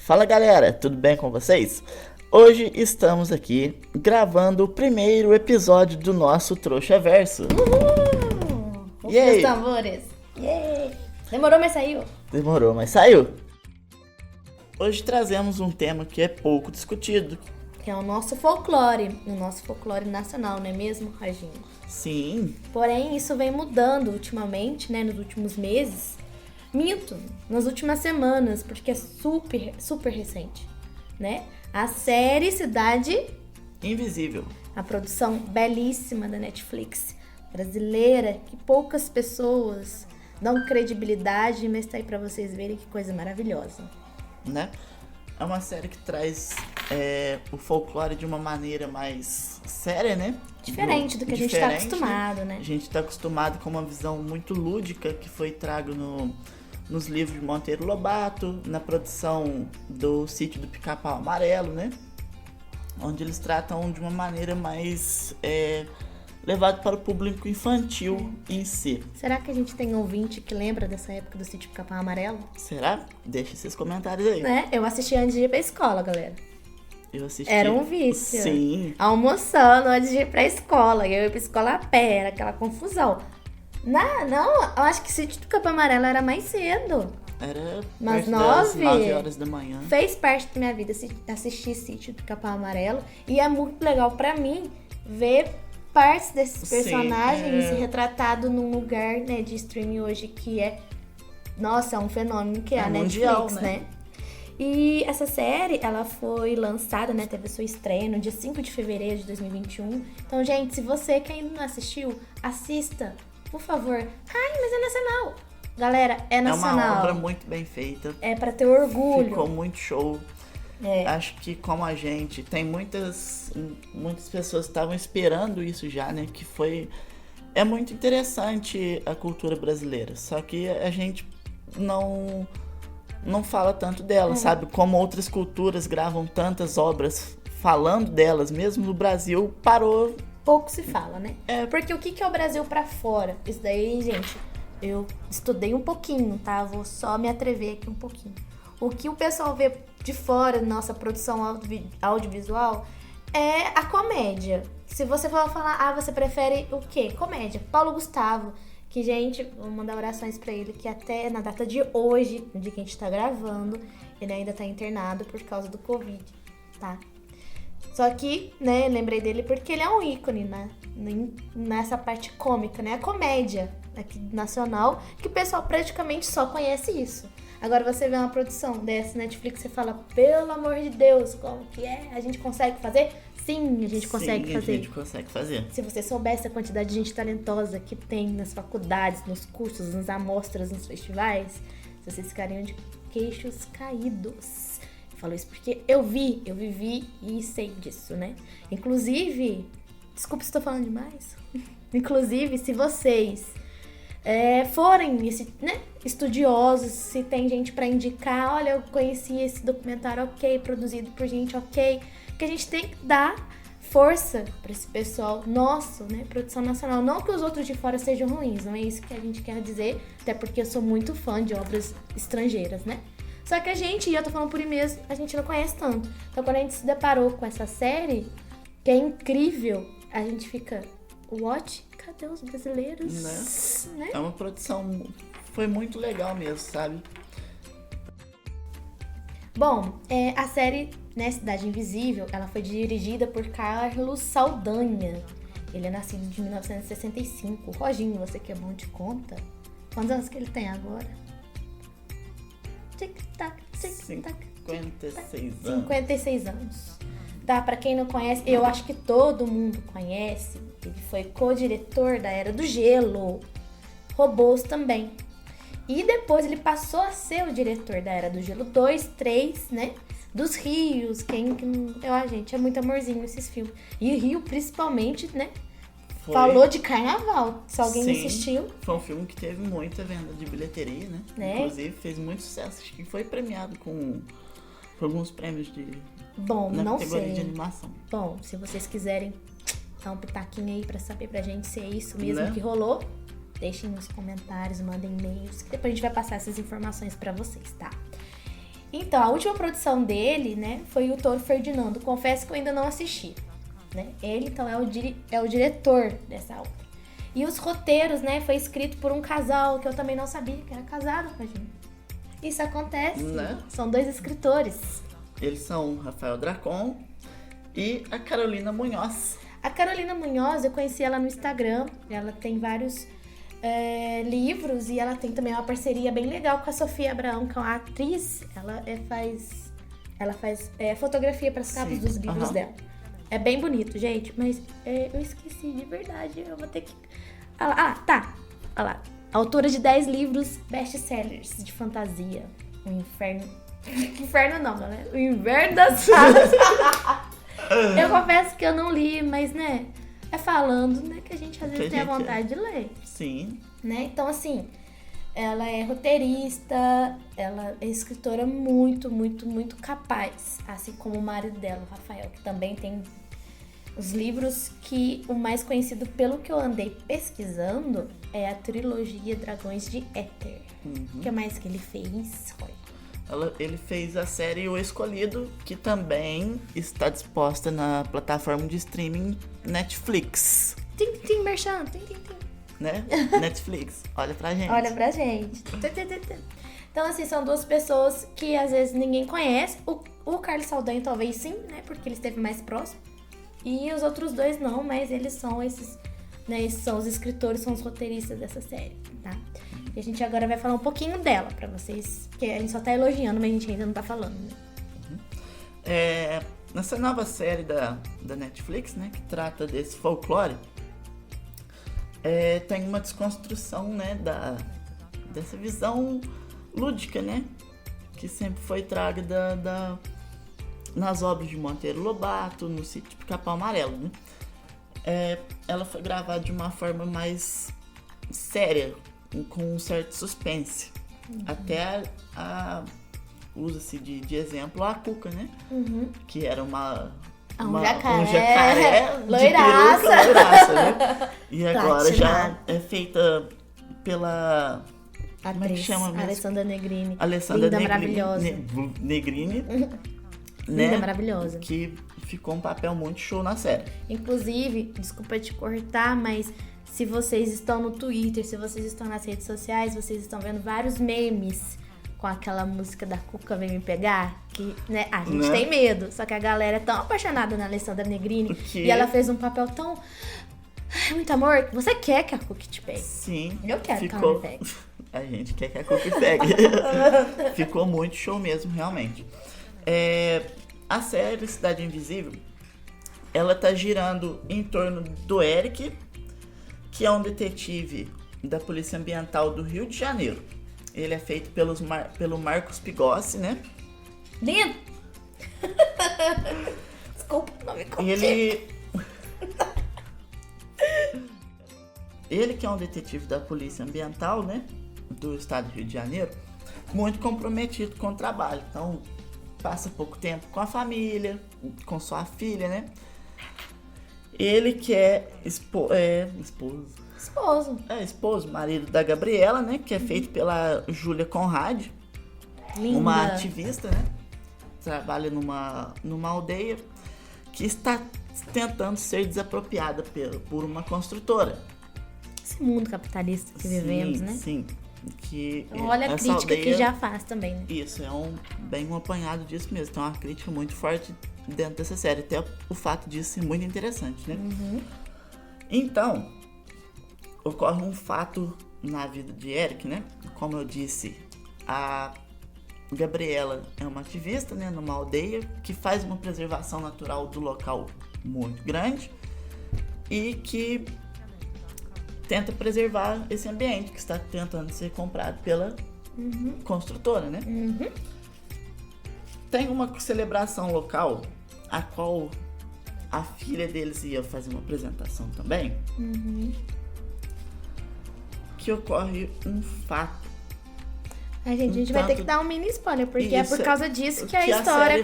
Fala galera, tudo bem com vocês? Hoje estamos aqui gravando o primeiro episódio do nosso Trouxa Verso. Uhul! E aí? Os tambores. Yeah. Demorou, mas saiu. Demorou, mas saiu. Hoje trazemos um tema que é pouco discutido. Que é o nosso folclore nacional, não é mesmo, Raginho? Sim, Porém, isso vem mudando ultimamente, né, nos últimos meses. Minto, nas últimas semanas, porque é super recente, né? A série Cidade Invisível. A produção belíssima da Netflix, brasileira, que poucas pessoas dão credibilidade, mas tá aí pra vocês verem que coisa maravilhosa. Né? É uma série que traz o folclore de uma maneira mais séria, né? Diferente do que a gente tá acostumado, né? A gente tá acostumado com uma visão muito lúdica que foi trago nos livros de Monteiro Lobato, na produção do Sítio do Pica-Pau Amarelo, né? Onde eles tratam de uma maneira mais levado para o público infantil em si. Será que a gente tem ouvinte que lembra dessa época do Sítio Pica-Pau Amarelo? Será? Deixa esses comentários aí. Né? Eu assisti antes de ir pra escola, galera. Eu assisti. Era um vício. Sim. Almoçando antes de ir pra escola. Eu ia pra escola a pé, era aquela confusão. Não, eu acho que Sítio do Pica-Pau Amarelo era mais cedo. Era Mas perto das 9 horas da manhã. Fez parte da minha vida assistir Sítio do Pica-Pau Amarelo. E é muito legal pra mim ver partes desses personagens retratado num lugar, né, de streaming hoje que é um fenômeno que é a mundial, Netflix, né? E essa série, ela foi lançada, né, teve a sua estreia no dia 5 de fevereiro de 2021. Então, gente, se você que ainda não assistiu, assista, por favor. Ai, mas é nacional. Galera, é nacional. É uma obra muito bem feita. É pra ter orgulho. Ficou muito show. Acho que como a gente, tem muitas pessoas que estavam esperando isso já, né? Que é muito interessante a cultura brasileira. Só que a gente não fala tanto dela, sabe? Como outras culturas gravam tantas obras falando delas, mesmo no Brasil, parou. Pouco se fala, né? Porque o que é o Brasil pra fora? Isso daí, gente, eu estudei um pouquinho, tá? Vou só me atrever aqui um pouquinho. O que o pessoal vê de fora da nossa produção audiovisual é a comédia. Se você for falar, você prefere o quê? Comédia. Paulo Gustavo, que, gente, vou mandar orações pra ele, que até na data de hoje, no dia que a gente tá gravando, ele ainda tá internado por causa do Covid, tá? Só que, né, lembrei dele porque ele é um ícone, né? Nessa parte cômica, né? A comédia aqui nacional, que o pessoal praticamente só conhece isso. Agora você vê uma produção dessa Netflix e fala, pelo amor de Deus, como que é? A gente consegue fazer? Sim, a gente consegue fazer. A gente consegue fazer. Se você soubesse a quantidade de gente talentosa que tem nas faculdades, nos cursos, nas amostras, nos festivais, vocês ficariam de queixos caídos. Eu falo isso porque eu vivi e sei disso, né? Inclusive, desculpa se estou falando demais. Inclusive, se vocês forem estudiosos, se tem gente pra indicar, olha, eu conheci esse documentário, ok, produzido por gente, ok, que a gente tem que dar força pra esse pessoal nosso, né, produção nacional, não que os outros de fora sejam ruins, não é isso que a gente quer dizer, até porque eu sou muito fã de obras estrangeiras, né, só que e eu tô falando por mim mesmo, a gente não conhece tanto, então quando a gente se deparou com essa série, que é incrível, a gente fica, what? Cadê os brasileiros? Né? É uma produção, foi muito legal mesmo, sabe? Bom, a série, né, Cidade Invisível, ela foi dirigida por Carlos Saldanha. Ele é nascido de 1965. Roginho, você que é bom de conta, quantos anos que ele tem agora? Tic-tac, tic-tac. 56 anos. 56 anos. Tá, pra quem não conhece, eu acho que todo mundo conhece. Ele foi co-diretor da Era do Gelo, Robôs também. E depois ele passou a ser o diretor da Era do Gelo 2, 3, né? Dos Rios, gente, é muito amorzinho esses filmes. E Rio, principalmente, né? Falou de carnaval, se alguém assistiu. Foi um filme que teve muita venda de bilheteria, né? Inclusive fez muito sucesso, acho que foi premiado por alguns prêmios na categoria de animação. Bom, se vocês quiserem dar um pitaquinho aí pra saber pra gente se é isso mesmo que rolou, deixem nos comentários, mandem e-mails, que depois a gente vai passar essas informações pra vocês, tá? Então, a última produção dele, né, foi o Touro Ferdinando. Confesso que eu ainda não assisti, né? Ele, então, é o diretor dessa obra. E os roteiros, né, foi escrito por um casal que eu também não sabia que era casado, imagina. Isso acontece, Né? São 2 escritores. Eles são o Rafael Dracon e a Carolina Munhoz. A Carolina Munhoz, eu conheci ela no Instagram. Ela tem vários livros e ela tem também uma parceria bem legal com a Sofia Abraão, que é uma atriz. Ela faz fotografia para as capas dos livros dela. É bem bonito, gente, mas eu esqueci de verdade. Eu vou ter que... tá. Olha lá. Autora de 10 livros best-sellers de fantasia. O Inferno... Inferno não, né? O Inverno das Fadas. Eu confesso que eu não li, mas, né? É falando, né? Que a gente às vezes tem a vontade de ler. Sim. Né? Então, assim... Ela é roteirista, ela é escritora muito, muito, muito capaz. Assim como o marido dela, o Rafael, que também tem os livros que o mais conhecido, pelo que eu andei pesquisando, é a trilogia Dragões de Éter. O que mais que ele fez? Ele fez a série O Escolhido, que também está disposta na plataforma de streaming Netflix. Tim, merchan, tim. Né? Netflix, olha pra gente. Olha pra gente. Então, assim, são 2 pessoas que às vezes ninguém conhece. O Carlos Saldanha talvez sim, né? Porque ele esteve mais próximo. E os outros 2 não, mas eles são esses, né? Esses são os escritores, são os roteiristas dessa série, tá? E a gente agora vai falar um pouquinho dela pra vocês, que a gente só tá elogiando, mas a gente ainda não tá falando, né? Nessa nova série da Netflix, né? Que trata desse folclore, tem uma desconstrução, né, dessa visão lúdica, né, que sempre foi traga nas obras de Monteiro Lobato, no Sítio do Capão Amarelo, né. Ela foi gravada de uma forma mais séria, com um certo suspense. Até usa-se de exemplo a Cuca, né, que era um jacaré loiraça. De peruca, loiraça, né? E agora já é feita pela atriz, como é que chama mesmo? Alessandra Negrini. Linda, maravilhosa. Negrini. Né? Linda, maravilhosa. Que ficou um papel muito show na série. Inclusive, desculpa te cortar, mas se vocês estão no Twitter, se vocês estão nas redes sociais, vocês estão vendo vários memes com aquela música da Cuca Vem Me Pegar, que, né, a gente tem medo, só que a galera é tão apaixonada na Alessandra Negrini, e ela fez um papel tão... muito amor, que você quer que a Cuca te pegue. Sim. Eu quero que ela me pegue. A gente quer que a Cuca pegue. Ficou muito show mesmo, realmente. A série Cidade Invisível, ela tá girando em torno do Eric, que é um detetive da Polícia Ambiental do Rio de Janeiro. Ele é feito pelo Marcos Pigossi, né? Lindo! Desculpa, não me conte. Ele que é um detetive da Polícia Ambiental, né? Do estado do Rio de Janeiro, muito comprometido com o trabalho. Então, passa pouco tempo com a família, com sua filha, né? Ele que é esposo, marido da Gabriela, né? Que é feito pela Júlia Conrad. Linda. Uma ativista, né? Trabalha numa aldeia que está tentando ser desapropriada por uma construtora. Esse mundo capitalista que vivemos, né? Sim. Olha a crítica aldeia, que já faz também, né? Isso, bem um apanhado disso mesmo. Então é uma crítica muito forte dentro dessa série. Até o fato disso ser muito interessante, né? Então, ocorre um fato na vida de Eric, né? Como eu disse, a Gabriela é uma ativista, né? Numa aldeia que faz uma preservação natural do local muito grande e que tenta preservar esse ambiente que está tentando ser comprado pela construtora, né? Tem uma celebração local a qual a filha deles ia fazer uma apresentação também, que ocorre um fato. A gente vai ter que dar um mini spoiler, porque é por causa disso que a história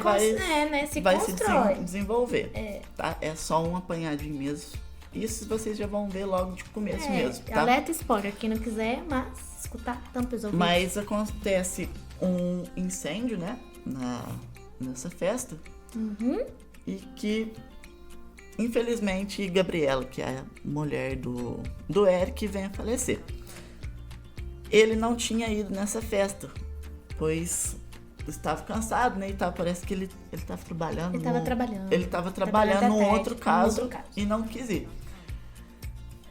se constrói. Se desenvolver. Tá? É só um apanhadinho mesmo. Isso vocês já vão ver logo de começo mesmo, tá? Alerta spoiler, quem não quiser, mas escutar, tampa os ouvidos. Mas acontece um incêndio, né? nessa festa. E que, infelizmente, Gabriela, que é a mulher do Eric, vem a falecer. Ele não tinha ido nessa festa, pois estava cansado, né? E parece que ele estava trabalhando. Ele estava trabalhando num outro caso e não quis ir.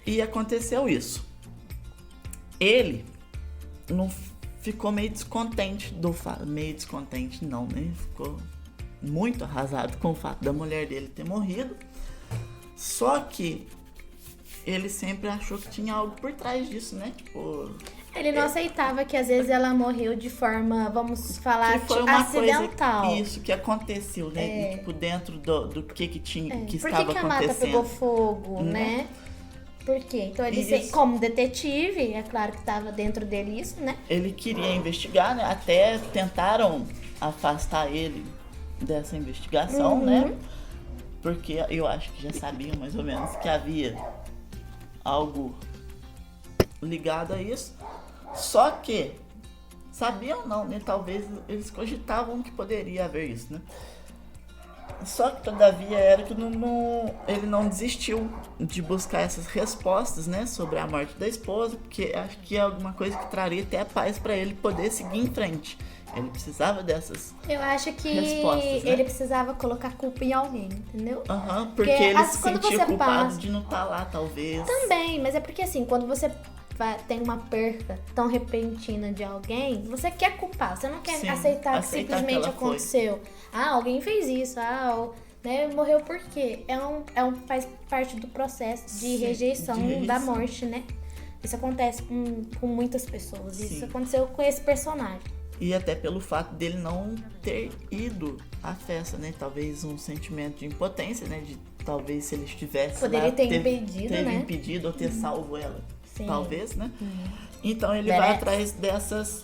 E aconteceu isso. Ele não ficou meio descontente meio descontente não, né? Ficou muito arrasado com o fato da mulher dele ter morrido. Só que ele sempre achou que tinha algo por trás disso, né? Tipo, ele não aceitava que às vezes ela morreu de forma, vamos falar, que foi uma acidental. Coisa, isso que aconteceu, né? E, tipo, dentro do que tinha, que estava acontecendo. Por que a mata pegou fogo, né? Por quê? Então ele, como detetive, é claro que estava dentro dele isso, né? Ele queria investigar, né? Até tentaram afastar ele dessa investigação, né? Porque eu acho que já sabiam mais ou menos que havia algo ligado a isso. Só que sabiam não, né? Talvez eles cogitavam que poderia haver isso, né? Só que todavia Eric ele não desistiu de buscar essas respostas, né, sobre a morte da esposa, porque acho que é alguma coisa que traria até paz para ele poder seguir em frente. Ele precisava dessas respostas. Eu acho que né? ele precisava colocar culpa em alguém, entendeu? Porque ele se sentia culpado de não estar lá, talvez. Também, mas é porque assim, quando você tem uma perca tão repentina de alguém, você quer culpar, você não quer aceitar que simplesmente aconteceu. Alguém fez isso, né, morreu por quê? Faz parte do processo de rejeição da morte, né? Isso acontece com muitas pessoas. Sim. Isso aconteceu com esse personagem. E até pelo fato dele não ter ido à festa, né? Talvez um sentimento de impotência, né? De talvez se ele estivesse poderia lá, ter impedido ou ter salvo ela. Sim. Talvez, né? Então ele vai atrás dessas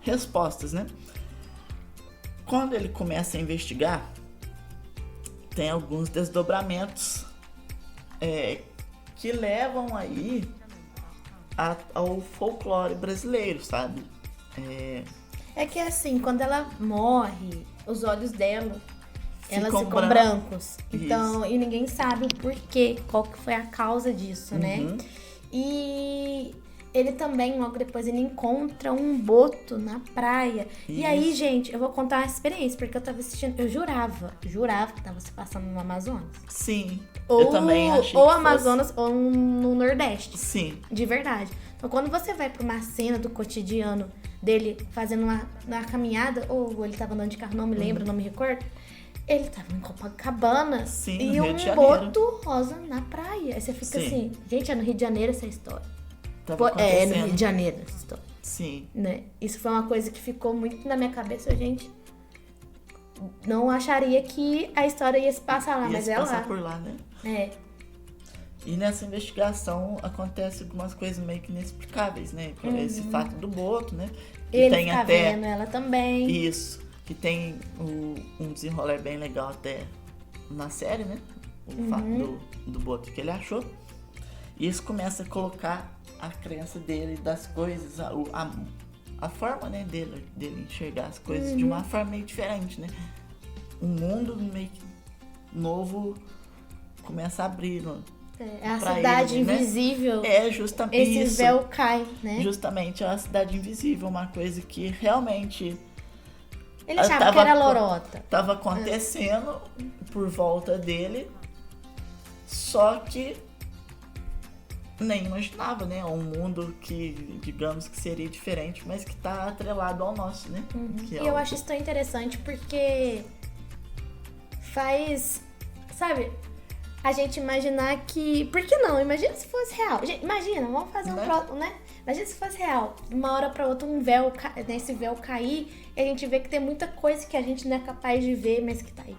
respostas, né? Quando ele começa a investigar, tem alguns desdobramentos que levam aí ao folclore brasileiro, sabe? É que assim, quando ela morre, os olhos dela elas ficam brancos. Então, e ninguém sabe o porquê, qual que foi a causa disso, né? E ele também, logo depois, ele encontra um boto na praia. Isso. E aí, gente, eu vou contar uma experiência, porque eu tava assistindo, eu jurava que tava se passando no Amazonas. Sim, eu também achei ou Amazonas ou no Nordeste. Sim. De verdade. Então, quando você vai pra uma cena do cotidiano dele fazendo uma caminhada, ou ele tava andando de carro, não me lembro, não me recordo, ele tava em Copacabana. Sim, e um boto rosa na praia. Aí você fica assim, gente, é no Rio de Janeiro essa história. É no Rio de Janeiro essa história. Sim. Né? Isso foi uma coisa que ficou muito na minha cabeça, gente. Não acharia que a história ia se passar lá, mas é lá. Ia se passar por lá, né? É. E nessa investigação acontece algumas coisas meio que inexplicáveis, né? Esse fato do boto, né? Que ele tem tá até vendo ela também. Isso. Que tem um desenrolar bem legal até na série, né? O fato do boto que ele achou. E isso começa a colocar a crença dele das coisas, a forma, né, dele enxergar as coisas de uma forma meio diferente, né? Um mundo meio que novo começa a abrir. É a cidade ele, invisível. Né? Justamente esse véu cai, né? Justamente a cidade invisível, uma coisa que realmente... Ele achava que era lorota. Tava acontecendo por volta dele, só que nem imaginava, né? Um mundo que, digamos que seria diferente, mas que tá atrelado ao nosso, né? E eu acho isso tão interessante porque faz, sabe, a gente imaginar que... Por que não? Imagina se fosse real. Gente, imagina, vamos fazer né? Imagina se fosse real. De uma hora pra outra, esse véu cair, e a gente vê que tem muita coisa que a gente não é capaz de ver, mas que tá aí.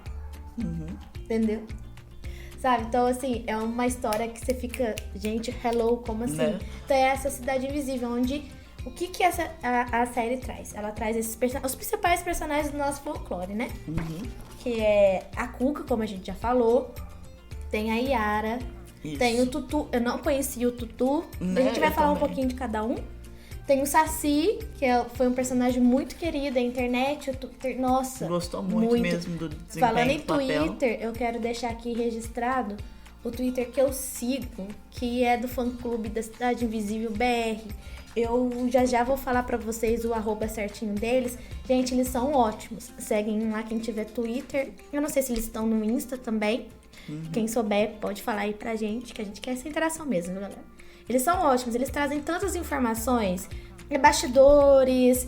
Entendeu? Sabe? Então, assim, é uma história que você fica... Gente, hello, como assim? Né? Então, é essa cidade invisível, onde... O que a série traz? Ela traz os principais personagens do nosso folclore, né? Que é a Cuca, como a gente já falou. Tem a Yara. Isso. Tem o Tutu. Eu não conhecia o Tutu. Né? A gente vai falar um pouquinho de cada um. Tem o Saci, que foi um personagem muito querido da internet, o Twitter, nossa. Gostou muito mesmo do desempenho Falando em do papel. Twitter, eu quero deixar aqui registrado o Twitter que eu sigo, que é do fã-clube da Cidade Invisível BR. Eu já vou falar pra vocês o @ certinho deles. Gente, eles são ótimos. Seguem lá quem tiver Twitter. Eu não sei se eles estão no Insta também. Quem souber pode falar aí pra gente, que a gente quer essa interação mesmo, viu, galera? Eles são ótimos, eles trazem tantas informações, bastidores,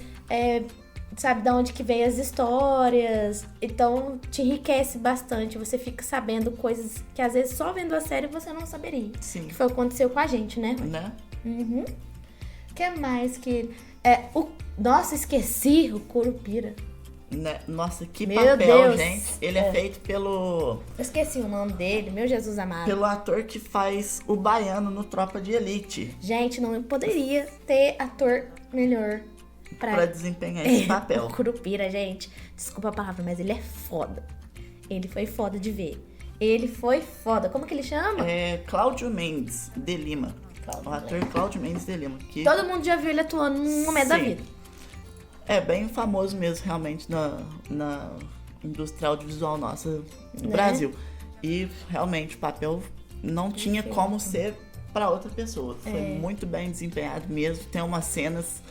sabe, de onde que veio as histórias. Então, te enriquece bastante. Você fica sabendo coisas que às vezes só vendo a série você não saberia. Sim. Que foi o que aconteceu com a gente, né? Né? Uhum. O que mais que... Nossa, esqueci o Curupira. Né? Nossa, que Meu papel, Deus. gente. Ele é feito pelo Eu esqueci o nome dele, meu Jesus amado. ator que faz o Baiano no Tropa de Elite. Gente, não poderia ter ator melhor Pra desempenhar esse papel. O Curupira, gente. Desculpa a palavra, mas ele é foda. Ele foi foda de ver. Ele foi foda. Como que ele chama? É Cláudio Mendes de Lima. Cláudio O ator Cláudio Mendes de Lima. Que Todo mundo já viu ele atuando no momento da Sim. vida. é bem famoso mesmo, realmente, na indústria audiovisual nossa no Né? Brasil. E, realmente, o papel não tinha Perfeito. como ser pra outra pessoa. Foi muito bem desempenhado mesmo. Tem umas cenas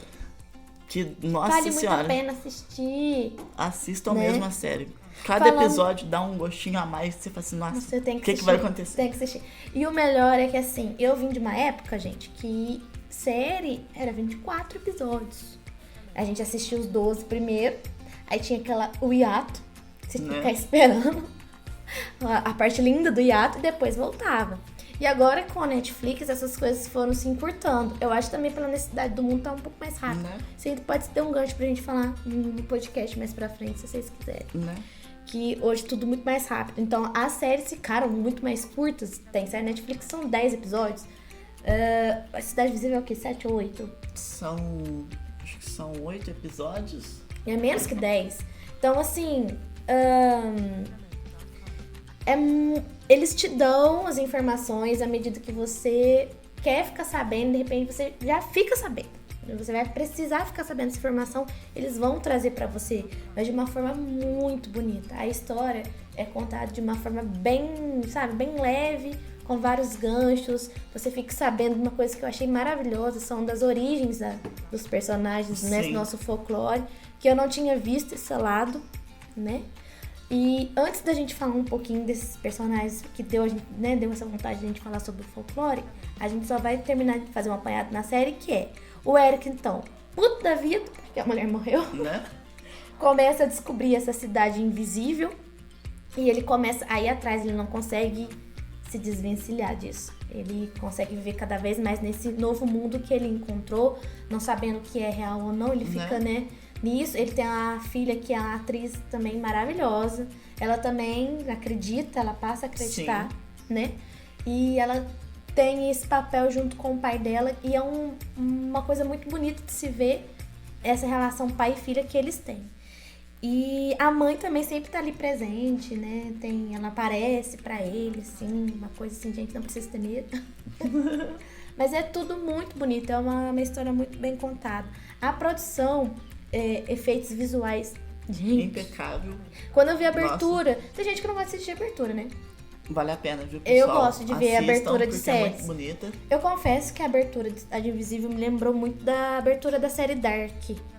que, nossa Vale muito a senhora, pena assistir. assistam né? mesmo a série. Cada Falando- episódio dá um gostinho a mais. Você fala assim, nossa, Você tem o que que assistir. vai acontecer? Tem que assistir. E o melhor é que, assim, eu vim de uma época, gente, que série era 24 episódios. A gente assistia os 12 primeiro, aí tinha o hiato, você tinha que Né? ficar esperando a parte linda do hiato e depois voltava. E agora com a Netflix essas coisas foram se encurtando. Eu acho também pela necessidade do mundo tá um pouco mais rápido. Né? Isso aí pode ter um gancho pra gente falar no podcast mais pra frente, se vocês quiserem. Né? Que hoje tudo muito mais rápido. Então, as séries ficaram muito mais curtas. Tem série Netflix, são 10 episódios. A Cidade Invisível é o quê? 7 ou 8? Acho que são 8 episódios. É menos que 10. Então, assim... eles te dão as informações à medida que você quer ficar sabendo. De repente, você já fica sabendo. Você vai precisar ficar sabendo essa informação. Eles vão trazer pra você, mas de uma forma muito bonita. A história é contada de uma forma bem, sabe, bem leve, com vários ganchos. Você fica sabendo uma coisa que eu achei maravilhosa, são das origens dos personagens nesse Sim. nosso folclore, que eu não tinha visto esse lado, né? E antes da gente falar um pouquinho desses personagens que deu essa vontade de a gente falar sobre o folclore, a gente só vai terminar de fazer um apanhado na série, que é o Eric, então, puto da vida, porque a mulher morreu, Né? começa a descobrir essa cidade invisível e ele começa a ir atrás, ele não consegue se desvencilhar disso. Ele consegue viver cada vez mais nesse novo mundo que ele encontrou, não sabendo o que é real ou não, ele fica, né, nisso. Ele tem a filha que é uma atriz também maravilhosa, ela também acredita, ela passa a acreditar, né, e ela tem esse papel junto com o pai dela e é uma coisa muito bonita de se ver essa relação pai e filha que eles têm. E a mãe também sempre tá ali presente, né? Ela aparece pra ele, assim, uma coisa assim, gente, não precisa ter medo. Mas é tudo muito bonito, é uma história muito bem contada. A produção, efeitos visuais, gente, Impecável. quando eu vi a abertura, tem gente que não gosta de assistir a abertura, né? Vale a pena, viu, Eu pessoal? gosto de ver a Assistam, abertura de porque é séries. muito bonita. Eu confesso que a abertura de Cidade Invisível me lembrou muito da abertura da série Dark.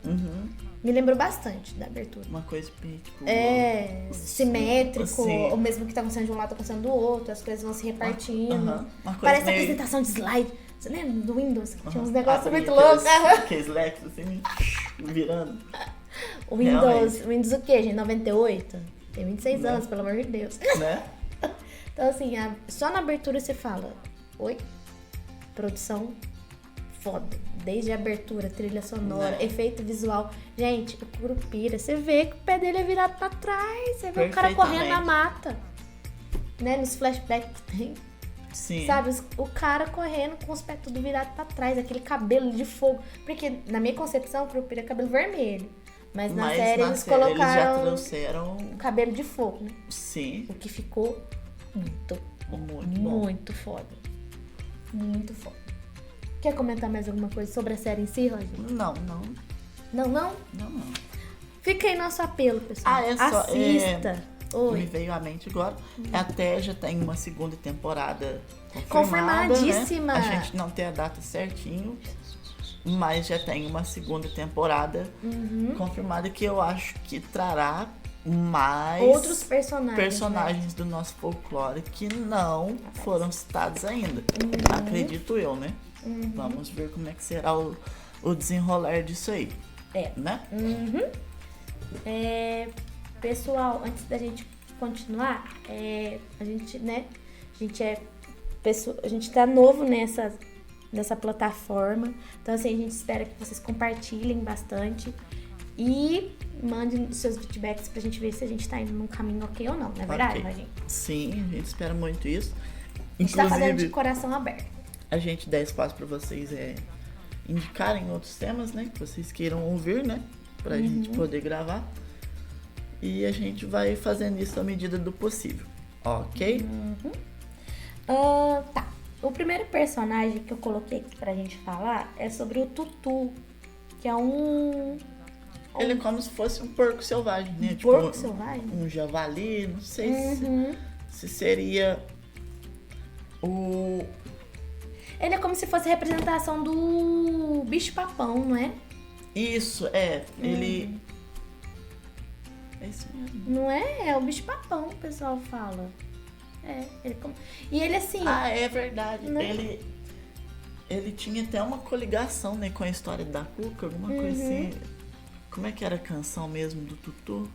Uhum. Me lembrou bastante da abertura. Uma coisa bem, tipo... Simétrico, assim. ou mesmo que tá acontecendo de um lado, tá acontecendo do outro, as coisas vão se repartindo. Aham. Uma coisa Parece meio... apresentação de slide. Você lembra do Windows? Que tinha uns Aham. negócios Abrir muito loucos. Aqueles leques assim, virando. O Windows o quê, gente? 98? Tem 26 Né? anos, pelo amor de Deus. Né? Então, assim, só na abertura você fala: oi, produção foda. Desde a abertura, trilha sonora, Né? efeito visual. Gente, o Curupira, você vê que o pé dele é virado pra trás. Você vê o cara correndo na mata. Né? Nos flashbacks que tem. Sim. Sabe, o cara correndo com os pés tudo virado pra trás, aquele cabelo de fogo. Porque na minha concepção, o Curupira é cabelo vermelho. Mas na série eles eles já colocaram trouxeram... o cabelo de fogo, né? Sim. O que ficou muito Muito bom. muito foda. Muito foda. Quer comentar mais alguma coisa sobre a série em si, Roger? Não. Não? Não. Fica aí nosso apelo, pessoal. É só... Assista. Oi. Me veio à mente agora. Até já tem uma segunda temporada Confirmadíssima. Né? A gente não tem a data certinho, mas já tem uma segunda temporada confirmada que eu acho que trará mais outros personagens do nosso folclore que não foram citados ainda. Acredito eu, né? Vamos ver como é que será o desenrolar disso aí. Né? Pessoal, antes da gente continuar, a gente tá novo nessa plataforma, então assim, a gente espera que vocês compartilhem bastante e mandem os seus feedbacks pra gente ver se a gente tá indo num caminho ok ou não, não é verdade, gente? Sim, a gente espera muito isso. A gente tá fazendo de coração aberto. A gente dá espaço pra vocês indicarem outros temas, né, que vocês queiram ouvir, né, pra gente poder gravar. E a gente vai fazendo isso à medida do possível, ok? Tá. O primeiro personagem que eu coloquei aqui pra gente falar é sobre o Tutu, que é Ele é como se fosse um porco selvagem, né? Porco selvagem? Um javali, não sei se seria o... Ele é como se fosse a representação do bicho-papão, não é? Isso, ele... É isso mesmo. Não é? É o bicho-papão, o pessoal fala. E ele assim... É verdade. Né? Ele tinha até uma coligação, né, com a história da Cuca, alguma coisa assim. Como é que era a canção mesmo do Tutu?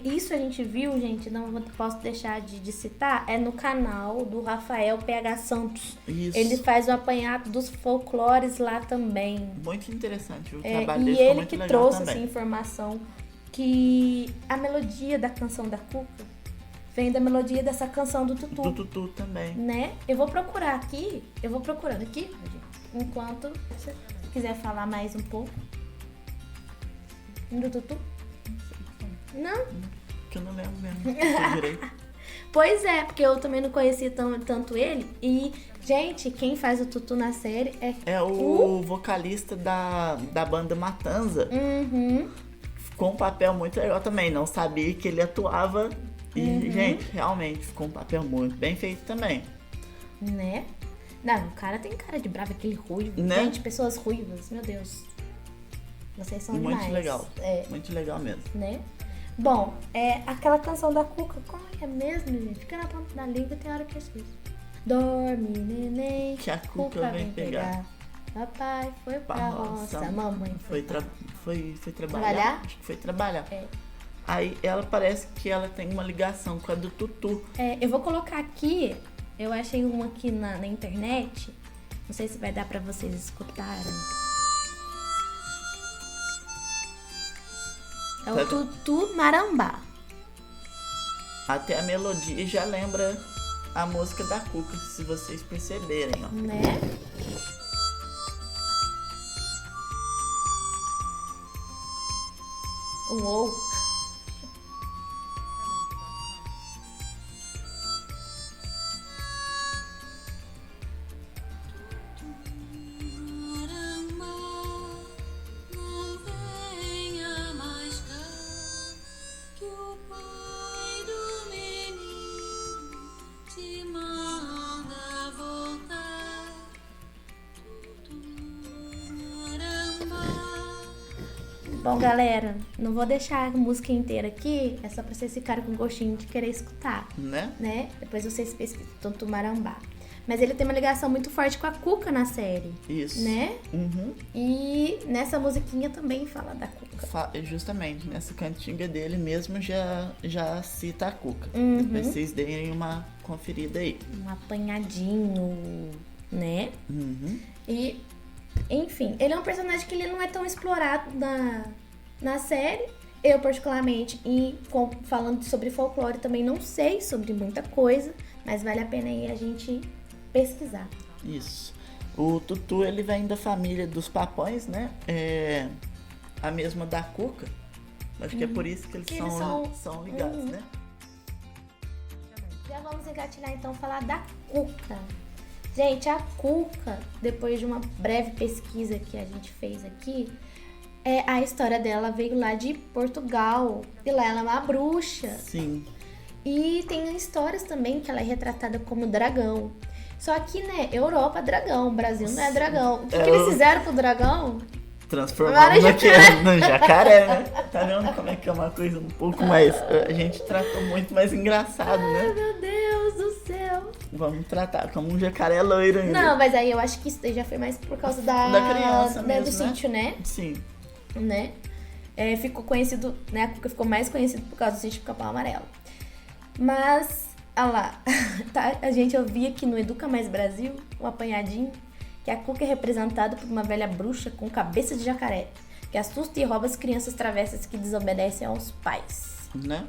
Isso a gente viu, gente, não posso deixar de citar, é no canal do Rafael PH Santos. Isso. Ele faz o apanhado dos folclores lá também. Muito interessante, o trabalho dele ficou muito legal. E ele que trouxe essa informação que a melodia da canção da Cuca vem da melodia dessa canção do Tutu. Do Tutu também. Né? Eu vou procurando aqui, enquanto você quiser falar mais um pouco. Do Tutu? Não? Que eu não lembro mesmo. Direito. Pois é, porque eu também não conhecia tanto ele. E, gente, quem faz o Tutu na série é o vocalista da banda Matanza. Ficou um papel muito legal também. Não sabia que ele atuava. E, gente, realmente ficou um papel muito bem feito também. Né? Não, o cara tem cara de bravo, aquele ruivo. Né? Gente, pessoas ruivas, meu Deus. Vocês são muito demais. Legal. Muito legal mesmo. Né? Bom, aquela canção da Cuca, como é mesmo, gente? Fica na ponta da língua, tem hora que eu esqueço. Dorme, neném, que a Cuca vem pegar. Papai foi pra roça, mamãe foi trabalhar? Acho que foi trabalhar. Aí ela parece que ela tem uma ligação com a do Tutu. Eu vou colocar aqui, eu achei uma aqui na internet, não sei se vai dar pra vocês escutarem. É o Tutu Marambá. Até a melodia já lembra a música da Cuca, se vocês perceberem, ó. Né? Uou! Bom, galera, não vou deixar a música inteira aqui, é só pra vocês ficarem com gostinho de querer escutar. Né? Depois vocês pesquisam, Tutu Marambá. Mas ele tem uma ligação muito forte com a Cuca na série. Isso. Né? E nessa musiquinha também fala da Cuca. Justamente, nessa cantiga dele mesmo já cita a Cuca. Depois vocês deem uma conferida aí. Um apanhadinho, né? E... enfim, ele é um personagem que ele não é tão explorado na série. Eu, particularmente, falando sobre folclore, também não sei sobre muita coisa, mas vale a pena aí a gente pesquisar. Isso. O Tutu, ele vem da família dos Papões, né? É a mesma da Cuca. Acho que é por isso que eles são ligados, né? Já vamos engatilhar, então, falar da Cuca. Gente, a Cuca, depois de uma breve pesquisa que a gente fez aqui, a história dela veio lá de Portugal. E lá ela é uma bruxa. Sim. E tem histórias também que ela é retratada como dragão. Só que, né, Europa é dragão, Brasil não é dragão. O que eles fizeram com o dragão? Transformamos no jacaré, né? Tá vendo como é que é uma coisa um pouco mais... A gente tratou muito mais engraçado, né? Ai, meu Deus do céu. Vamos tratar como um jacaré loiro ainda. Não, mas aí eu acho que isso daí já foi mais por causa da criança mesmo, do sítio, né? Sim. Né? Ficou conhecido, né? A Cuca ficou mais conhecido por causa do sítio Pica-Pau Amarelo. Mas, olha lá, tá? A gente ouvia aqui no Educa Mais Brasil, um apanhadinho, que a Cuca é representada por uma velha bruxa com cabeça de jacaré, que assusta e rouba as crianças travessas que desobedecem aos pais. Né?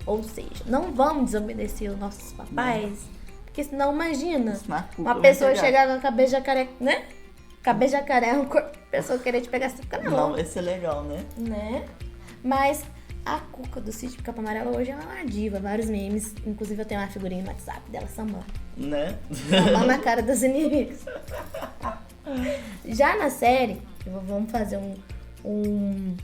Ou seja, não vamos desobedecer os nossos papais, porque senão, imagina, uma Cuca pessoa chegar com a cabeça de jacaré, né? Cabeça de jacaré, uma pessoa querer te pegar, você fica não, esse é legal, né? Né? Mas a Cuca do sítio Pica-Pau Amarelo hoje ela é uma diva, vários memes. Inclusive eu tenho uma figurinha no WhatsApp dela sambando. Né? Sambando na cara dos inimigos. Já na série, vamos fazer um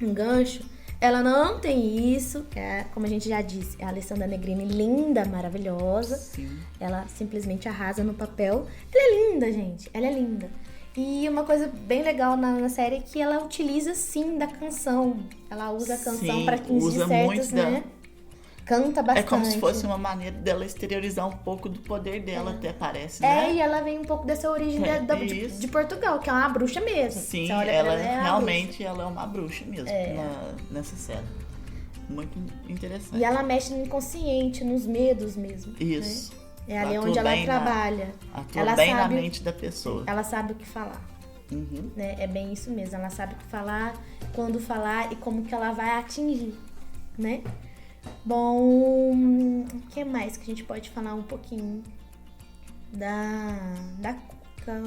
gancho. Ela não tem isso, como a gente já disse, é a Alessandra Negrini linda, maravilhosa. Sim. Ela simplesmente arrasa no papel. Ela é linda, gente, ela é linda. E uma coisa bem legal na série é que ela utiliza, sim, da canção. Ela usa a canção para atingir certos, né? Canta bastante. É como se fosse uma maneira dela exteriorizar um pouco do poder dela, até parece, né? E ela vem um pouco dessa origem de Portugal, que é uma bruxa mesmo. Sim, ela realmente ela é uma bruxa mesmo nessa série. Muito interessante. E ela mexe no inconsciente, nos medos mesmo. Isso. Né? É ali onde ela trabalha. Atua bem na mente da pessoa. Ela sabe o que falar. Uhum. Né? É bem isso mesmo. Ela sabe o que falar, quando falar e como que ela vai atingir, né? Bom, o que mais que a gente pode falar um pouquinho da Cuca?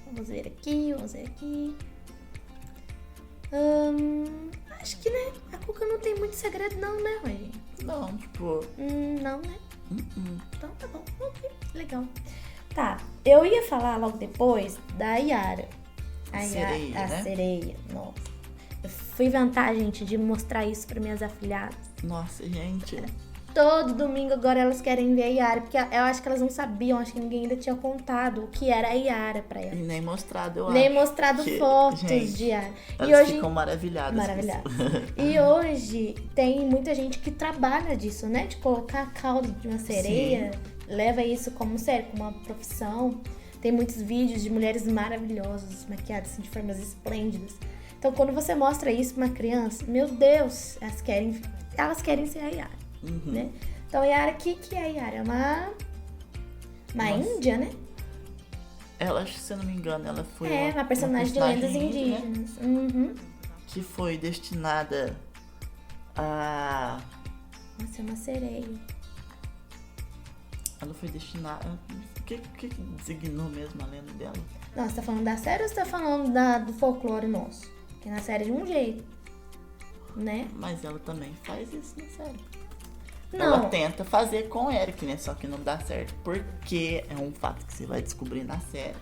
Vamos ver aqui. Acho que, né, a Cuca não tem muito segredo não, né, Rogério? Não, tipo... Não, né? Então tá bom, ok, legal. Tá, eu ia falar logo depois da Yara. A sereia, nossa. Eu fui inventar, gente, de mostrar isso para minhas afilhadas. Nossa, gente. Todo domingo agora elas querem ver a Yara, porque eu acho que elas não sabiam, acho que ninguém ainda tinha contado o que era a Yara pra elas. E nem mostrado, eu acho. Nem mostrado fotos, gente, de Yara. Elas ficam maravilhadas. E hoje tem muita gente que trabalha disso, né? De colocar a cauda de uma sereia, leva isso como sério, como uma profissão. Tem muitos vídeos de mulheres maravilhosas, maquiadas assim, de formas esplêndidas. Então, quando você mostra isso pra uma criança, meu Deus, elas querem ser a Yara. Né? Então, a Yara, o que é a Yara? É uma índia, né? Ela, se eu não me engano, ela foi uma personagem de lendas indígenas. Né? Que foi destinada a... Nossa, é uma sereia. Ela foi destinada... O que designou mesmo a lenda dela? Não, você tá falando da série ou você tá falando do folclore nosso? Que na série é de um jeito, né? Mas ela também faz isso na série. Não. Ela tenta fazer com o Eric, né? Só que não dá certo. Porque é um fato que você vai descobrir na série.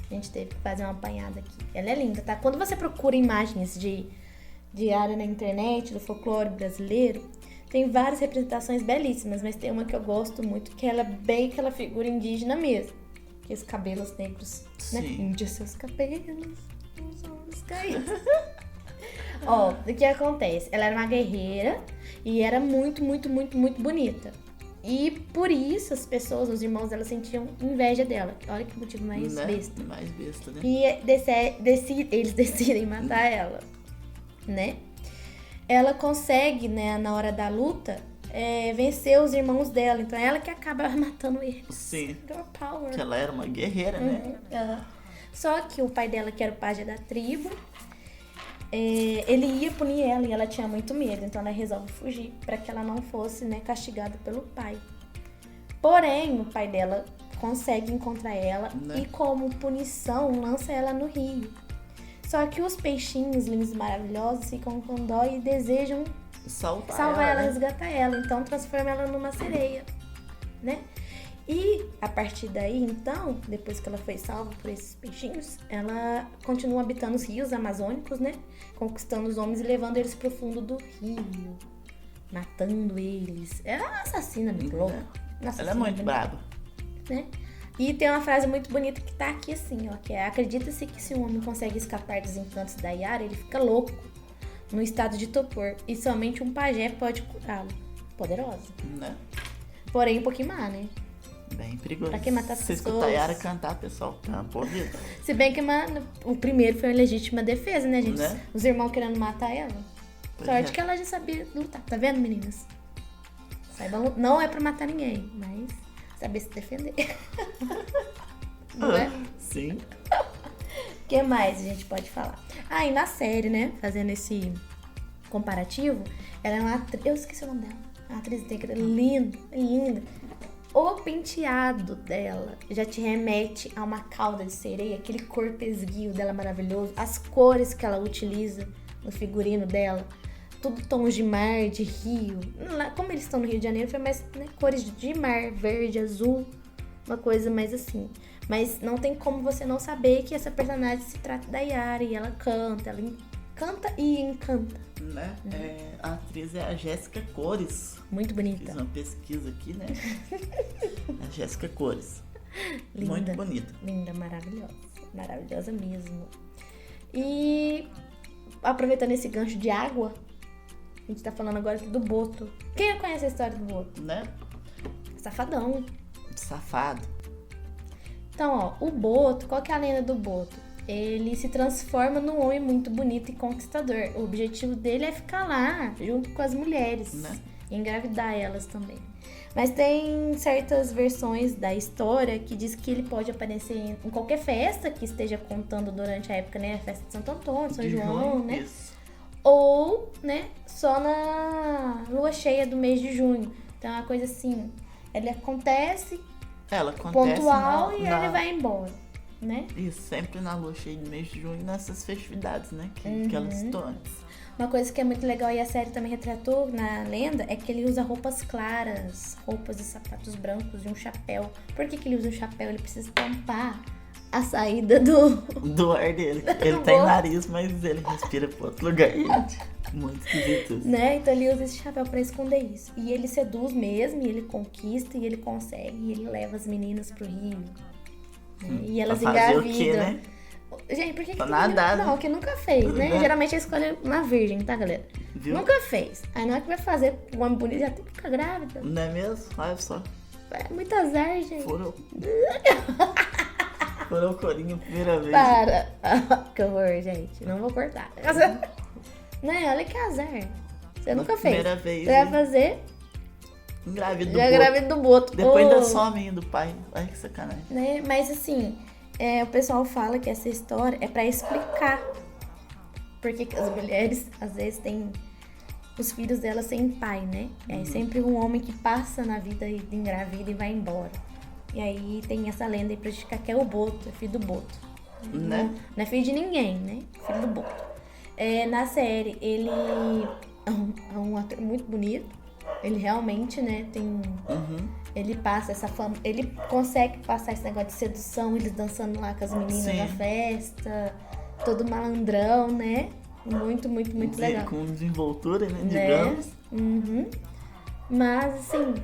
A gente teve que fazer uma apanhada aqui. Ela é linda, tá? Quando você procura imagens de Yara na internet, do folclore brasileiro, tem várias representações belíssimas, mas tem uma que eu gosto muito, que ela é bem aquela figura indígena mesmo. Que os cabelos negros, né? Índia, seus cabelos, os olhos caídos. Ó, o que acontece? Ela era uma guerreira e era muito, muito, muito, muito bonita. E por isso as pessoas, os irmãos dela, sentiam inveja dela. Olha que motivo mais besta. Mais besta, né? E eles decidem matar ela, né? Ela consegue, né, na hora da luta, vencer os irmãos dela. Então é ela que acaba matando eles. Sim. Girl power. Que ela era uma guerreira, né? Só que o pai dela, que era o pajem da tribo, ele ia punir ela e ela tinha muito medo, então ela resolve fugir para que ela não fosse, né, castigada pelo pai. Porém, o pai dela consegue encontrar ela, né, e como punição lança ela no rio. Só que os peixinhos lindos e maravilhosos ficam com dó e desejam salvar ela, resgatar ela, então transforma ela numa sereia, né? E a partir daí, então, depois que ela foi salva por esses peixinhos, ela continua habitando os rios amazônicos, né? Conquistando os homens e levando eles pro fundo do rio, matando eles. É uma assassina muito louca. Ela é muito braba. Né? E tem uma frase muito bonita que tá aqui assim, ó, que é: acredita-se que se um homem consegue escapar dos encantos da Yara, ele fica louco, no estado de torpor, e somente um pajé pode curá-lo. Poderosa. Né? Porém, um pouquinho má, né? Bem perigoso. Pra que matar as pessoas? Se escutar a Yara cantar, pessoal, tá porrido. Se bem que o primeiro foi uma legítima defesa, né, gente? Né? Os irmãos querendo matar ela. Pois sorte que ela já sabia lutar. Tá vendo, meninas? Saibam, não é pra matar ninguém, mas saber se defender. Não é? Sim. O que mais a gente pode falar? Ah, e na série, né? Fazendo esse comparativo, ela é uma atriz. Eu esqueci o nome dela. A atriz negra, linda, linda. O penteado dela já te remete a uma cauda de sereia, aquele corpo esguio dela maravilhoso, as cores que ela utiliza no figurino dela, tudo tons de mar, de rio. Como eles estão no Rio de Janeiro, foi mais, né, cores de mar, verde, azul, uma coisa mais assim. Mas não tem como você não saber que essa personagem se trata da Yara e ela canta e encanta. Né? A atriz é a Jéssica Cores. Muito bonita. Fiz uma pesquisa aqui, né? A Jéssica Cores. Linda, muito bonita. Linda, maravilhosa. Maravilhosa mesmo. E aproveitando esse gancho de água, a gente tá falando agora aqui do Boto. Quem conhece a história do Boto? Né? Safadão. Safado. Então, ó, o Boto, qual que é a lenda do Boto? Ele se transforma num homem muito bonito e conquistador. O objetivo dele é ficar lá, junto com as mulheres, né? E engravidar elas também. Mas tem certas versões da história que diz que ele pode aparecer em qualquer festa que esteja contando durante a época, né? A festa de Santo Antônio, São João, né? Isso. Ou, né, só na lua cheia do mês de junho. Então é uma coisa assim, ele acontece, pontual e ele vai embora. Né? Isso, sempre na lua cheia do mês de junho, nessas festividades, né? Que ela citou antes. Uma coisa que é muito legal e a série também retratou na lenda é que ele usa roupas claras, roupas e sapatos brancos e um chapéu. Por que ele usa um chapéu? Ele precisa tampar a saída do ar dele. Ele tem nariz, mas ele respira para outro lugar. Muito esquisito isso. Né? Então ele usa esse chapéu pra esconder isso. E ele seduz mesmo, e ele conquista, e ele consegue, e ele leva as meninas pro rio. E elas engravidam. O quê, né? Gente, por que nada? Não, que nunca fez, né? Geralmente escolhe uma virgem, tá, galera? Viu? Nunca fez. Aí não é que vai fazer um homem bonito, já tem que ficar grávida. Não é mesmo? Olha só. É muito azar, gente. Furou o corinho a primeira vez. Para. Que horror, gente. Não vou cortar. Né? Olha que azar. Você nunca fez. Primeira vez. Você vai fazer... Engravida do Boto. Depois ainda some do pai. Ai, que sacanagem. Né? Mas assim, o pessoal fala que essa história é pra explicar porque que as mulheres, às vezes, têm os filhos delas sem pai, né? É sempre um homem que passa na vida e engravida e vai embora. E aí tem essa lenda aí pra justificar que é o Boto, é filho do Boto. Né? Não é filho de ninguém, né? Filho do Boto. Na série, ele é um ator muito bonito. Ele realmente, né, tem... Ele passa essa fama... Ele consegue passar esse negócio de sedução, eles dançando lá com as meninas na festa. Todo malandrão, né? Muito, muito, muito legal. Com desenvoltura, né? Digamos. Mas, assim...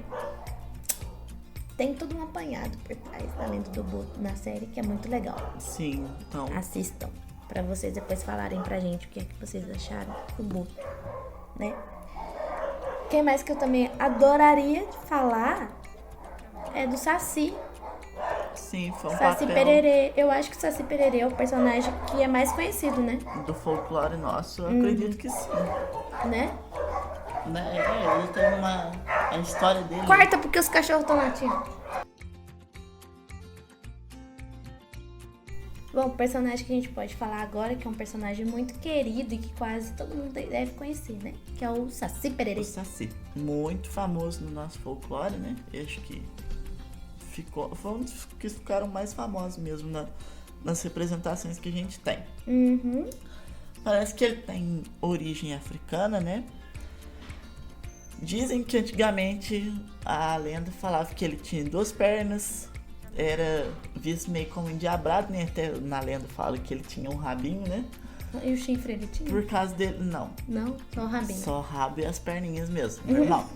Tem todo um apanhado por trás da lenda do Boto na série, que é muito legal. Sim, então... Assistam, pra vocês depois falarem pra gente o que é que vocês acharam do Boto, né? Quem mais que eu também adoraria falar é do Saci. Sim, foi um Saci papel... Pererê. Eu acho que o Saci Pererê é o personagem que é mais conhecido, né? Do folclore nosso, eu acredito que sim. Né? Ele tem a história dele... Corta porque os cachorros estão latindo. Bom, o personagem que a gente pode falar agora, que é um personagem muito querido e que quase todo mundo deve conhecer, né? Que é o Saci Pererê. O Saci, muito famoso no nosso folclore, né? Eu acho que foi um dos que ficaram mais famosos mesmo nas representações que a gente tem. Uhum. Parece que ele tem origem africana, né? Dizem que antigamente a lenda falava que ele tinha 2 pernas, era visto meio como endiabrado, né? Até na lenda fala que ele tinha um rabinho, né? E o chifre ele tinha? Por causa dele, não. Não, só o rabinho. Só o rabo e as perninhas mesmo, normal.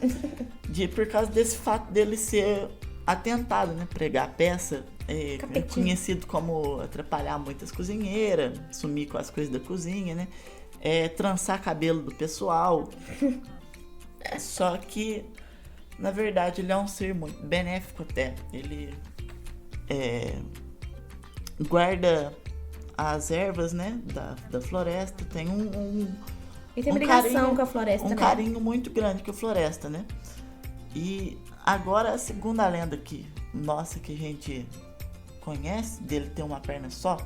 Por causa desse fato dele ser atentado, né? Pregar peça, é conhecido como atrapalhar muitas cozinheiras, sumir com as coisas da cozinha, né? Trançar cabelo do pessoal. Só que, na verdade, ele é um ser muito benéfico até. Ele guarda as ervas, né, da floresta. Tem E tem ligação com a floresta, um carinho muito grande com a floresta, né? E agora a segunda lenda que a gente conhece, dele ter uma perna só,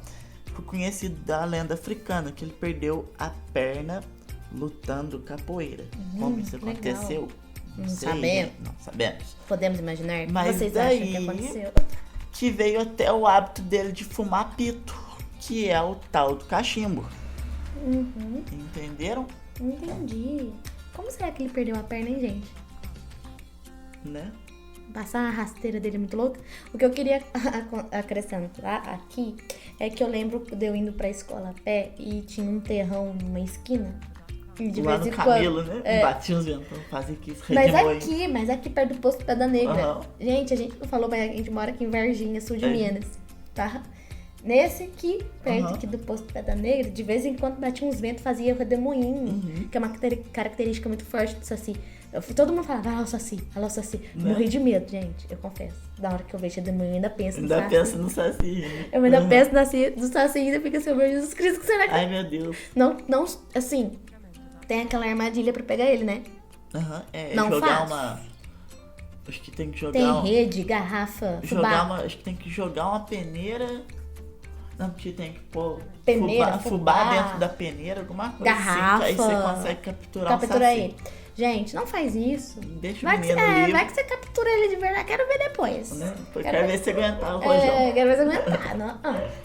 foi conhecido da lenda africana, que ele perdeu a perna lutando capoeira. Como isso aconteceu? Não sabemos. Não sabemos. Podemos imaginar o que Mas vocês daí acham que aconteceu? Que veio até o hábito dele de fumar pito, que é o tal do cachimbo. Uhum. Entenderam? Entendi. Como será que ele perdeu a perna, hein, gente? Né? Passar a rasteira dele muito louca. O que eu queria acrescentar aqui é que eu lembro de eu indo pra escola a pé e tinha um terrão numa esquina. E de lá vez no em Camelo, quando, né? Batia uns ventos, fazia que isso mas aqui perto do posto Pedra Negra. Uhum. Gente, a gente não falou, mas a gente mora aqui em Varginha, sul de É. Minas, tá? Nesse aqui, perto aqui do posto Pedra Negra, de vez em quando batia uns ventos, fazia o redemoinho, que é uma característica muito forte do Saci. Todo mundo falava, olha lá o Saci, olha lá o Saci. Né? Morri de medo, gente, eu confesso. Da hora que eu vejo redemoinho, eu ainda penso no Saci. Ainda pensa no Saci. Né? Eu ainda penso no Saci e ainda fica assim, meu Jesus Cristo, que será que... Ai, meu Deus. Não, assim, tem aquela armadilha pra pegar ele, né? Não jogar faço. uma... Acho que tem que jogar... Tem rede, garrafa, fubá. Acho que tem que jogar uma peneira... Não, porque tem que pôr Peneira, fubá fubá. Dentro da peneira, alguma coisa Garrafa. assim, que aí você consegue capturar o Saci. ele. Gente, não faz isso. Deixa Vai o que, menino livre. vai que você captura ele de verdade. Quero ver depois. Né? Quero ver se aguentar o rojão. Quero ver se aguentar.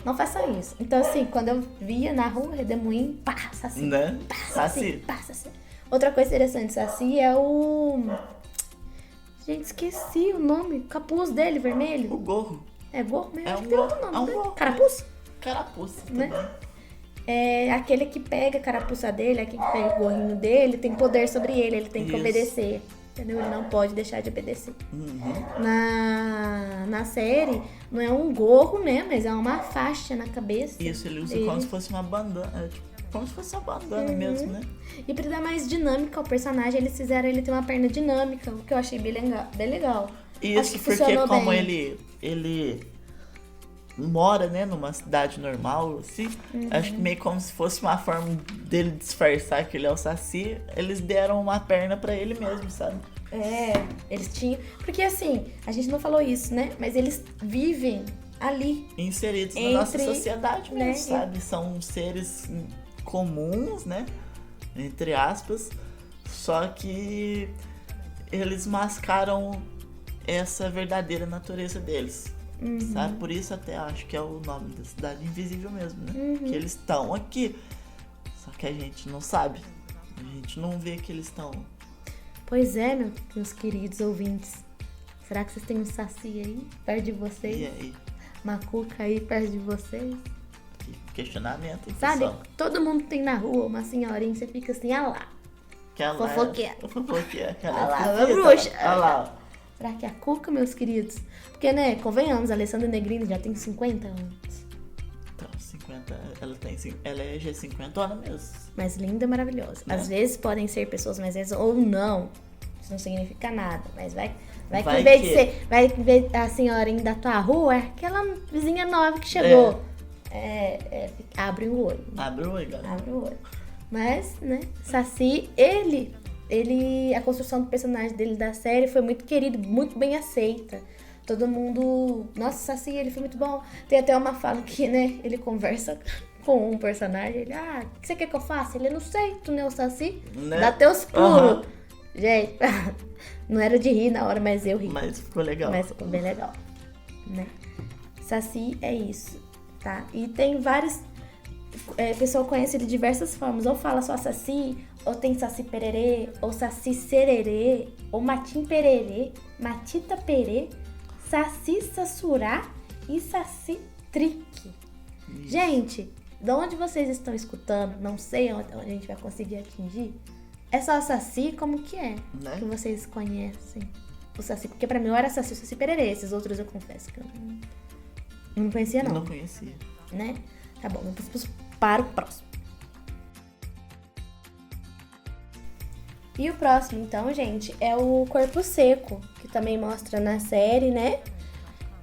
Não faça isso. Então, assim, quando eu via na rua, redemoinho, pá, Saci. Né? Pá, Saci. Pá, Saci. Outra coisa interessante do Saci é o... Gente, esqueci o nome. O capuz dele, vermelho. O gorro. É gorro mesmo? É Acho um que tem outro gorro. nome, É um né? gorro. Carapuça? Carapuça Né? também. É aquele que pega a carapuça dele, aquele que pega o gorrinho dele, tem poder sobre ele tem que Isso. obedecer. Entendeu? Ele não pode deixar de obedecer. Uhum. Na série, não é um gorro, né? Mas é uma faixa na cabeça. Isso, ele usa dele. como se fosse uma bandana. Como se fosse uma bandana mesmo, né? E pra dar mais dinâmica ao personagem, eles fizeram ele ter uma perna dinâmica, o que eu achei bem legal. Acho Isso que porque funcionou como bem. ele mora, né, numa cidade normal, assim, acho que meio como se fosse uma forma dele disfarçar que ele é o Saci, eles deram uma perna pra ele mesmo, sabe? Eles tinham... Porque assim, a gente não falou isso, né? Mas eles vivem ali. Inseridos na nossa sociedade mesmo, sabe? São seres comuns, né? Entre aspas. Só que eles mascaram essa verdadeira natureza deles. Sabe? Por isso até acho que é o nome da cidade invisível mesmo, né? Que eles estão aqui. Só que a gente não sabe. A gente não vê que eles estão. Pois é, meus queridos ouvintes. Será que vocês têm um Saci aí, perto de vocês? E aí? Macuca aí, perto de vocês? Que questionamento, hein, Sabe? pessoal? Todo mundo tem na rua uma senhorinha, você fica assim, ah lá. Aquela Fofoqueira. Fofoqueira. Ah lá, Aquela a bruxa. Olha lá. Será que é a Cuca, meus queridos? Porque, né, convenhamos, a Alessandra Negrini já tem 50 anos. Então, 50, ela é já 50 anos mesmo. Mas linda e maravilhosa. Né? Às vezes podem ser pessoas mais velhas ou não. Isso não significa nada. Mas vai que Vai em vez que- de ser... Vai ver a senhorinha da tua rua, é aquela vizinha nova que chegou. Abre o olho. Abre o olho, galera. Abre o olho. Mas, né, Saci, a construção do personagem dele da série foi muito querido, muito bem aceita. todo mundo... Nossa, Saci, ele foi muito bom. Tem até uma fala que, né, ele conversa com um personagem. Ele, o que você quer que eu faça? Ele, não sei, tu não é o Saci? Né? Dá teus pulos. Gente, não era de rir na hora, mas eu ri. Mas ficou legal. Mas ficou bem legal, né? Saci é isso, tá? E tem vários... a pessoa conhece de diversas formas. Ou fala só Saci, ou tem Saci Pererê, ou Saci Sererê, ou Matim Pererê, Matita Perê, Saci Sassurá e Saci Trique. Gente, de onde vocês estão escutando, não sei onde a gente vai conseguir atingir, é só Saci, como que é? Né? Que vocês conhecem o Saci. Porque pra mim eu era Saci, Saci Pererê. Esses outros eu confesso que eu não conhecia, não. Não conhecia. Né? Tá bom, vamos para o próximo. E o próximo, então, gente, é o Corpo Seco, que também mostra na série, né?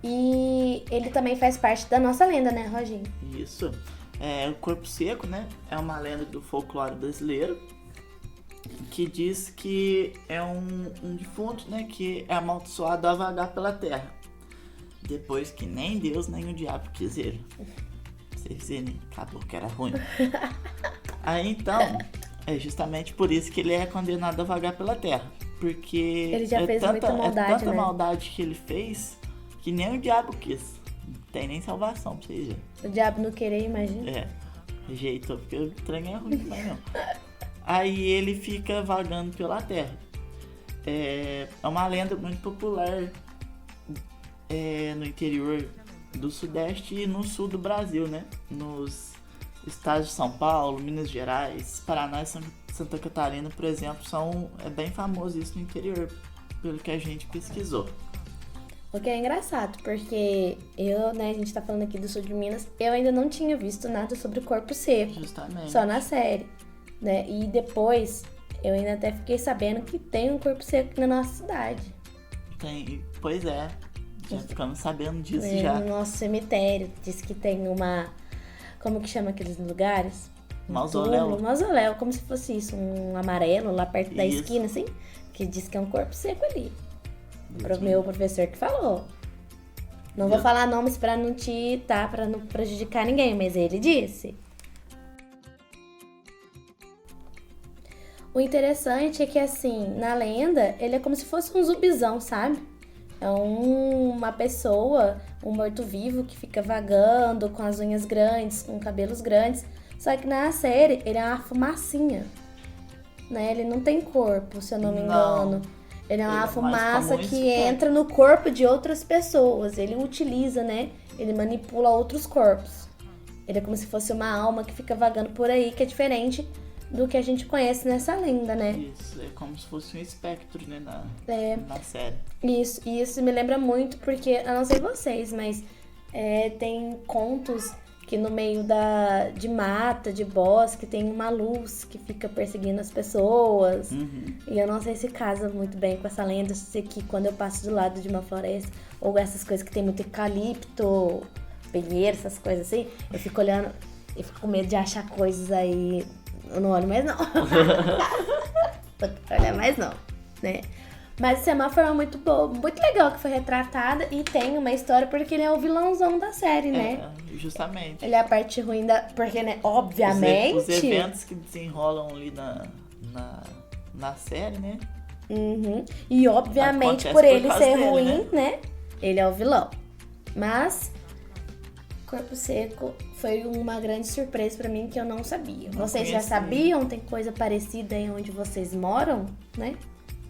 E ele também faz parte da nossa lenda, né, Roginho? Isso. O Corpo Seco, né? É uma lenda do folclore brasileiro que diz que é um defunto, né? Que é amaldiçoado a vagar pela terra. Depois que nem Deus nem o diabo quis ele. Vocês verem, acabou que era ruim. Aí então, é justamente por isso que ele é condenado a vagar pela terra. Porque ele já fez muita maldade, tanta né? maldade que ele fez que nem o diabo quis. Não tem nem salvação pra vocês verem. O diabo não querer, imagina. Rejeitou, porque o trem é ruim também não. Aí ele fica vagando pela terra. É uma lenda muito popular no interior do Sudeste e no Sul do Brasil, né? Nos estados de São Paulo, Minas Gerais, Paraná e Santa Catarina, por exemplo, é bem famoso isso no interior, pelo que a gente pesquisou. O que é engraçado, porque a gente tá falando aqui do Sul de Minas, eu ainda não tinha visto nada sobre o Corpo Seco. Justamente. Só na série, né? E depois, eu ainda até fiquei sabendo que tem um Corpo Seco aqui na nossa cidade. Tem, pois é. Já ficamos sabendo disso já. No nosso cemitério. Diz que tem uma... Como que chama aqueles lugares? Mausoléu. Um mausoléu, como se fosse isso. Um amarelo lá perto da Isso. esquina, assim. Que diz que é um corpo seco ali. Pro meu professor que falou. Não vou falar nomes pra não pra não prejudicar ninguém, mas ele disse. O interessante é que, assim, na lenda, ele é como se fosse um zumbizão, sabe? É uma pessoa, um morto-vivo que fica vagando com as unhas grandes, com cabelos grandes. Só que na série ele é uma fumacinha, né? Ele não tem corpo, se eu não me engano. Ele é uma fumaça que entra no corpo de outras pessoas. Ele utiliza, né? Ele manipula outros corpos. Ele é como se fosse uma alma que fica vagando por aí, que é diferente do que a gente conhece nessa lenda, né? Isso, é como se fosse um espectro, né, na série. Isso me lembra muito, porque, eu não sei vocês, mas tem contos que no meio de mata, de bosque, tem uma luz que fica perseguindo as pessoas. Uhum. E eu não sei se casa muito bem com essa lenda, se que quando eu passo do lado de uma floresta, ou essas coisas que tem muito eucalipto, pinheiro, essas coisas assim, eu fico olhando e fico com medo de achar coisas aí. Eu não olho mais não. Não olho mais não, né? Mas isso é uma forma muito boa, muito legal que foi retratada e tem uma história porque ele é o vilãozão da série, né? Justamente. Ele é a parte ruim porque, né, obviamente... Os eventos que desenrolam ali na série, né? Uhum. E obviamente Acontece por ele causa ser dele, ruim, né? Ele é o vilão. Mas Corpo Seco foi uma grande surpresa pra mim que eu não sabia. Vocês já sabiam? Tem coisa parecida aí onde vocês moram, né?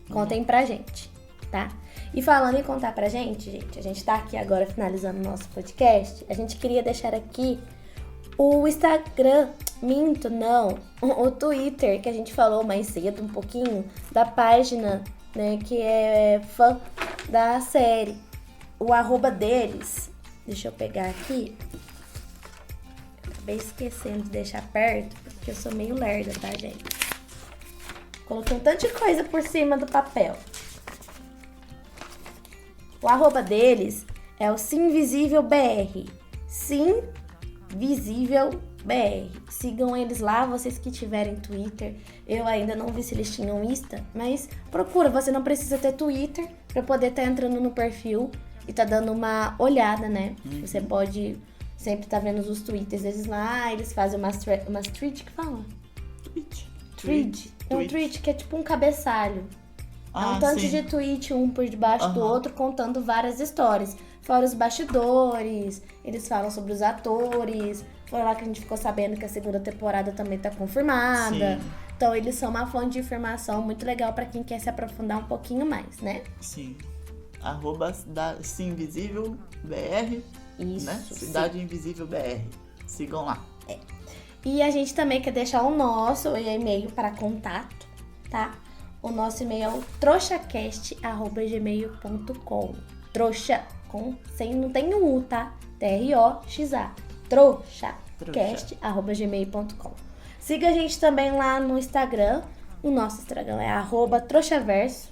Contem pra gente, tá? E falando em contar pra gente, a gente tá aqui agora finalizando o nosso podcast. A gente queria deixar aqui o Instagram, o Twitter, que a gente falou mais cedo um pouquinho, da página, né, que é fã da série. O @ deles, deixa eu pegar aqui. Eu acabei esquecendo de deixar perto, porque eu sou meio lerda, tá, gente? Coloquei um tanto de coisa por cima do papel. O @ deles é o SimVisívelBR. SimVisívelBR. Sigam eles lá, vocês que tiverem Twitter. Eu ainda não vi se eles tinham Insta, mas procura. Você não precisa ter Twitter para poder estar entrando no perfil e tá dando uma olhada, né? Você pode sempre tá vendo os tweets, às vezes lá eles fazem umas tweets que falam. Tweet. É um tweet que é tipo um cabeçalho. É um tanto de tweet, um por debaixo do outro, contando várias histórias. Fora os bastidores, eles falam sobre os atores. Foi lá que a gente ficou sabendo que a segunda temporada também tá confirmada. Sim. Então eles são uma fonte de informação muito legal pra quem quer se aprofundar um pouquinho mais, né? Sim. @CidadeInvisívelBR. Isso. Né? Cidade Invisível BR. Sigam lá. E a gente também quer deixar o nosso e-mail para contato, tá? O nosso e-mail é o trouxacast@gmail.com. Trouxa não tem o U, tá? TROXA. trouxacast@gmail.com. Siga a gente também lá no Instagram. O nosso Instagram é @trouxaverso,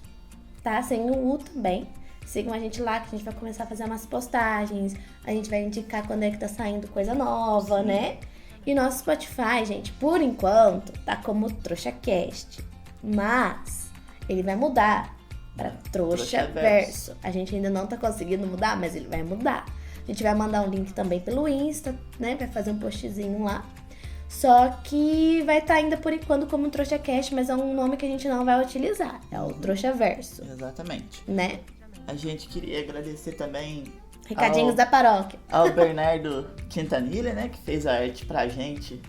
tá? Sem o U também. Sigam a gente lá que a gente vai começar a fazer umas postagens. A gente vai indicar quando é que tá saindo coisa nova, né? E nosso Spotify, gente, por enquanto, tá como TrouxaCast. Mas ele vai mudar pra Trouxaverso. A gente ainda não tá conseguindo mudar, mas ele vai mudar. A gente vai mandar um link também pelo Insta, né? Vai fazer um postzinho lá. Só que vai estar ainda por enquanto como TrouxaCast, mas é um nome que a gente não vai utilizar. É o Trouxaverso. Exatamente. Né? A gente queria agradecer também... Recadinhos da paróquia. Ao Bernardo Quintanilha, né? Que fez a arte pra gente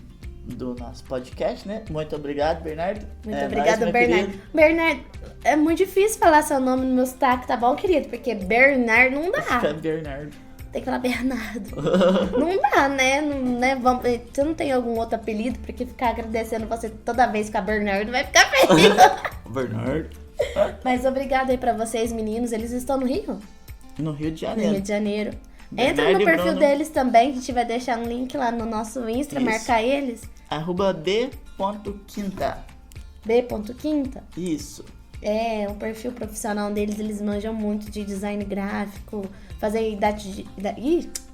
do nosso podcast, né? Muito obrigado, Bernardo. Muito obrigado, Bernardo. Querido. Bernardo, é muito difícil falar seu nome no meu sotaque, tá bom, querido? Porque Bernardo não dá. Fica Bernardo. Tem que falar Bernardo. Não dá, né? Você não tem algum outro apelido? Porque ficar agradecendo você toda vez com a Bernardo vai ficar feio. Bernardo. Mas obrigado aí pra vocês, meninos. Eles estão no Rio? No Rio de Janeiro. No Rio de Janeiro. Entra no perfil deles também, que a gente vai deixar um link lá no nosso Insta, marcar eles. @b.quinta. B.Quinta? Isso. É, um perfil profissional deles, eles manjam muito de design gráfico, fazer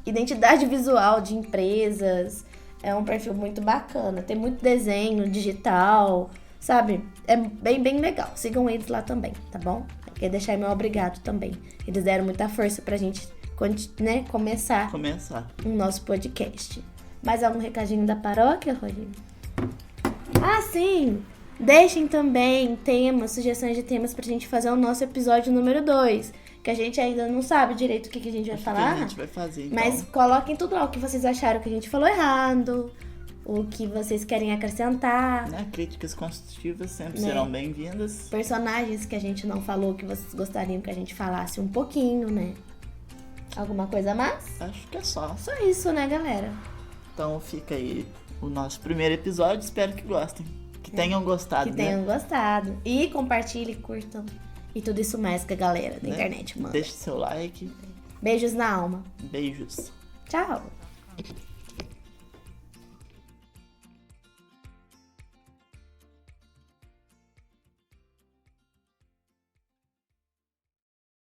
identidade visual de empresas. É um perfil muito bacana, tem muito desenho digital, sabe? É bem legal. Sigam eles lá também, tá bom? Quer deixar meu obrigado também. Eles deram muita força pra gente, né, começar o nosso podcast. Mais algum recadinho da paróquia, Rodrigo? Ah, sim! Deixem também sugestões de temas pra gente fazer o nosso episódio número 2. Que a gente ainda não sabe direito o que a gente vai falar. Que a gente vai fazer, então. Mas coloquem tudo lá o que vocês acharam que a gente falou errado, o que vocês querem acrescentar. Críticas construtivas sempre serão bem-vindas. Personagens que a gente não falou, que vocês gostariam que a gente falasse um pouquinho, né? Alguma coisa a mais? Acho que é só. Só isso, né, galera? Então fica aí o nosso primeiro episódio. Espero que gostem. Que tenham gostado, Que tenham gostado. E compartilhem, curtam. E tudo isso mais que a galera da internet manda. Deixe seu like. Beijos na alma. Beijos. Tchau.